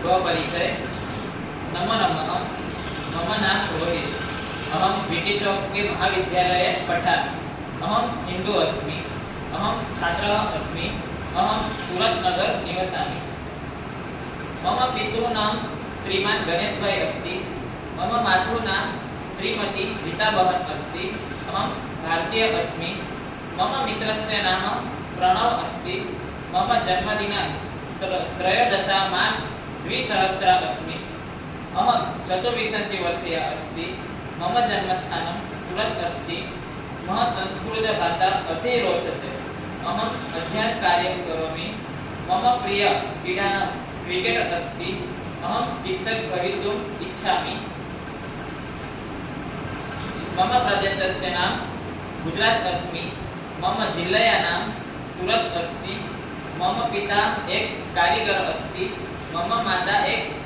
स्वपरिचय। नमो नमः। मम नाम रोहित। अहम वीटी चौक के महाविद्यालये पठामि। अहम हिंदू अस्मि। अहम छात्रः अस्मि। अहम सूरत नगर निवसामि। मम पितुः नाम श्रीमान गणेश भाई अस्ति। मम मातुः नाम श्रीमती रीता बहन अस्ति। अहम भारतीय अस्मि। मम मित्रस्य नाम प्रणव अस्ति। मम जन्मदिनाङ्क 13 मार्च 2000 अस्मि। अहम 24 वर्षीय अस्ति। मम जन्मस्थानं सूरत् अस्ति। मम संस्कृतभाषा अति रोचते। अहम अध्ययनकार्यं करोमि। मम प्रिय क्रीडा क्रिकेट अस्ति। अहम शिक्षक भवितुम् इच्छामि। मम प्रदेशस्य नाम गुजरात अस्मि। मम जिल्लाया नाम सूरत अस्ति। मम पिता एक कारीगर अस्ति। मम माता एक